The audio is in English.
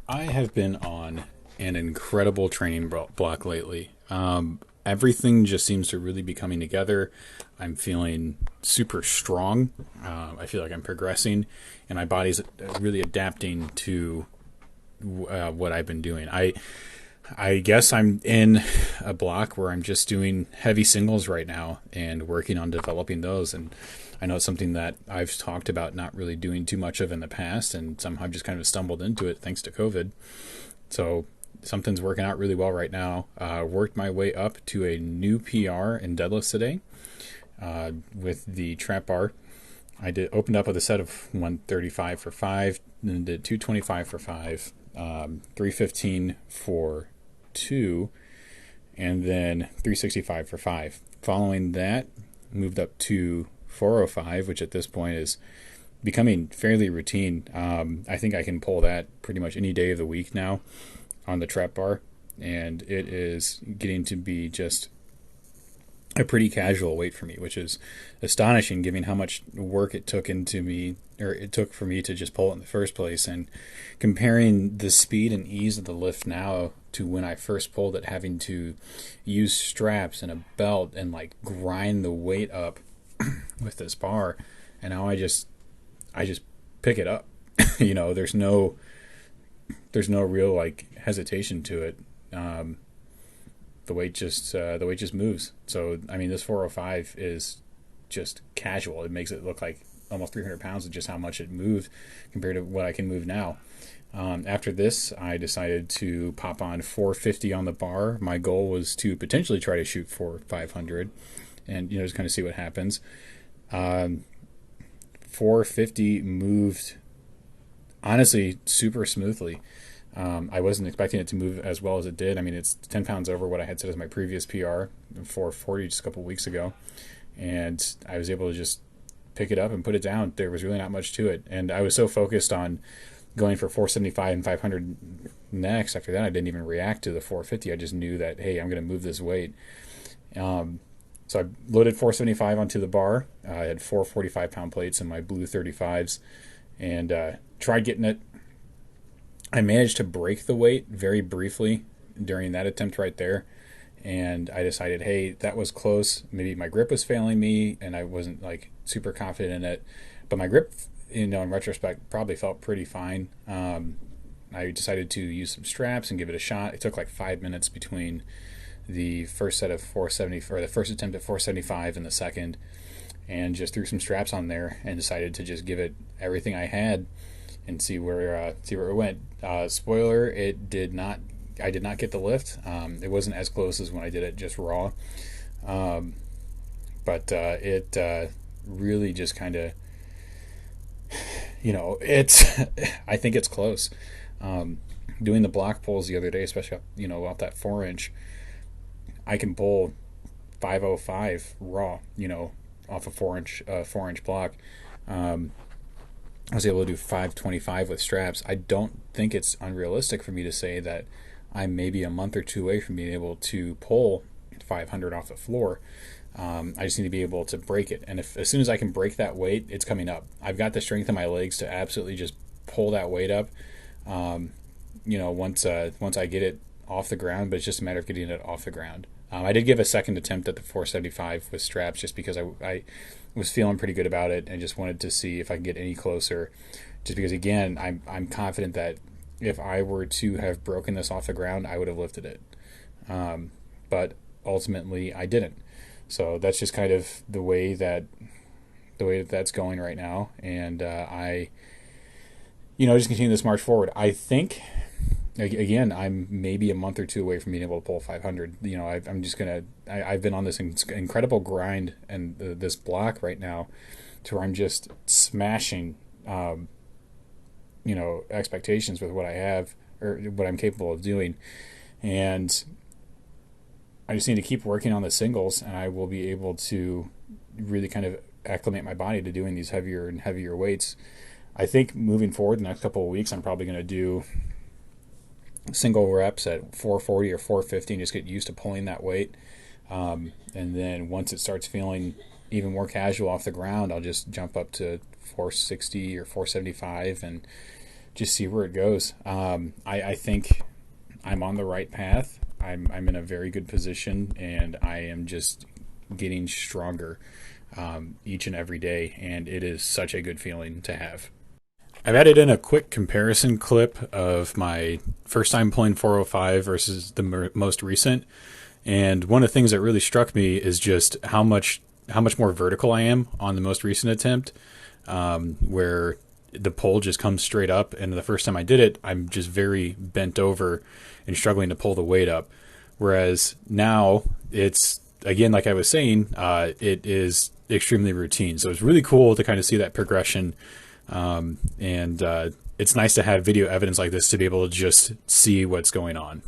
I have been on an incredible training block lately. Everything just seems to really be coming together. I'm feeling super strong. I feel like I'm progressing, and my body's really adapting to what I've been doing. I guess I'm in a block where I'm just doing heavy singles right now and working on developing those. And I know it's something that I've talked about not really doing too much of in the past, and somehow I've just kind of stumbled into it thanks to COVID. So something's working out really well right now. Worked my way up to a new PR in deadlifts today with the trap bar. I did opened up with a set of 135 for 5, then did 225 for 5, 315 for 2, and then 365 for 5. Following that, moved up to 405, which at this point is becoming fairly routine. I think I can pull that pretty much any day of the week now on the trap bar, and it is getting to be just a pretty casual weight for me, which is astonishing given how much work it took for me to just pull it in the first place. And comparing the speed and ease of the lift now to when I first pulled it, having to use straps and a belt and like grind the weight up with this bar, and now I just pick it up. There's no real like hesitation to it. The weight just moves. So I mean, this 405 is just casual. It makes it look like almost 300 pounds of just how much it moved compared to what I can move now. After this, I decided to pop on 450 on the bar. My goal was to potentially try to shoot for 500, and just kind of see what happens. 450 moved honestly super smoothly. I wasn't expecting it to move as well as it did. I mean, it's 10 pounds over what I had set as my previous PR, 440, just a couple weeks ago. And I was able to just pick it up and put it down. There was really not much to it. And I was so focused on going for 475 and 500 next. After that, I didn't even react to the 450. I just knew that, hey, I'm going to move this weight. So I loaded 475 onto the bar. I had 445-pound plates in my blue 35s and tried getting it. I managed to break the weight very briefly during that attempt right there. And I decided, hey, that was close. Maybe my grip was failing me and I wasn't like super confident in it. But my grip, in retrospect, probably felt pretty fine. I decided to use some straps and give it a shot. It took like 5 minutes between the first set of 470 or the first attempt at 475 and the second, and just threw some straps on there and decided to just give it everything I had and see where it went. Spoiler: it did not. I did not get the lift. It wasn't as close as when I did it just raw, but it really just kind of, it's. I think it's close. Doing the block pulls the other day, especially off that 4 inch, I can pull 505 raw. Off a 4 inch block. I was able to do 525 with straps. I don't think it's unrealistic for me to say that I'm maybe a month or two away from being able to pull 500 off the floor. I just need to be able to break it. And as soon as I can break that weight, it's coming up. I've got the strength in my legs to absolutely just pull that weight up. Once I get it off the ground, but it's just a matter of getting it off the ground. I did give a second attempt at the 475 with straps just because I was feeling pretty good about it and just wanted to see if I could get any closer. Just because, again, I'm confident that if I were to have broken this off the ground, I would have lifted it. But ultimately, I didn't. So that's just kind of the way that's going right now. And I just continue this march forward. I think, again, I'm maybe a month or two away from being able to pull 500. I've been on this incredible grind and this block right now to where I'm just smashing, expectations with what I have or what I'm capable of doing. And I just need to keep working on the singles, and I will be able to really kind of acclimate my body to doing these heavier and heavier weights. I think moving forward the next couple of weeks, I'm probably going to do single reps at 440 or 450 and just get used to pulling that weight. And then once it starts feeling even more casual off the ground, I'll just jump up to 460 or 475 and just see where it goes. I think I'm on the right path. I'm in a very good position, and I am just getting stronger each and every day, and it is such a good feeling to have. I've added in a quick comparison clip of my first time pulling 405 versus the most recent, and one of the things that really struck me is just how much more vertical I am on the most recent attempt, where the pull just comes straight up. And the first time I did it, I'm just very bent over and struggling to pull the weight up. Whereas now it's, again, like I was saying, it is extremely routine. So it's really cool to kind of see that progression. And it's nice to have video evidence like this to be able to just see what's going on.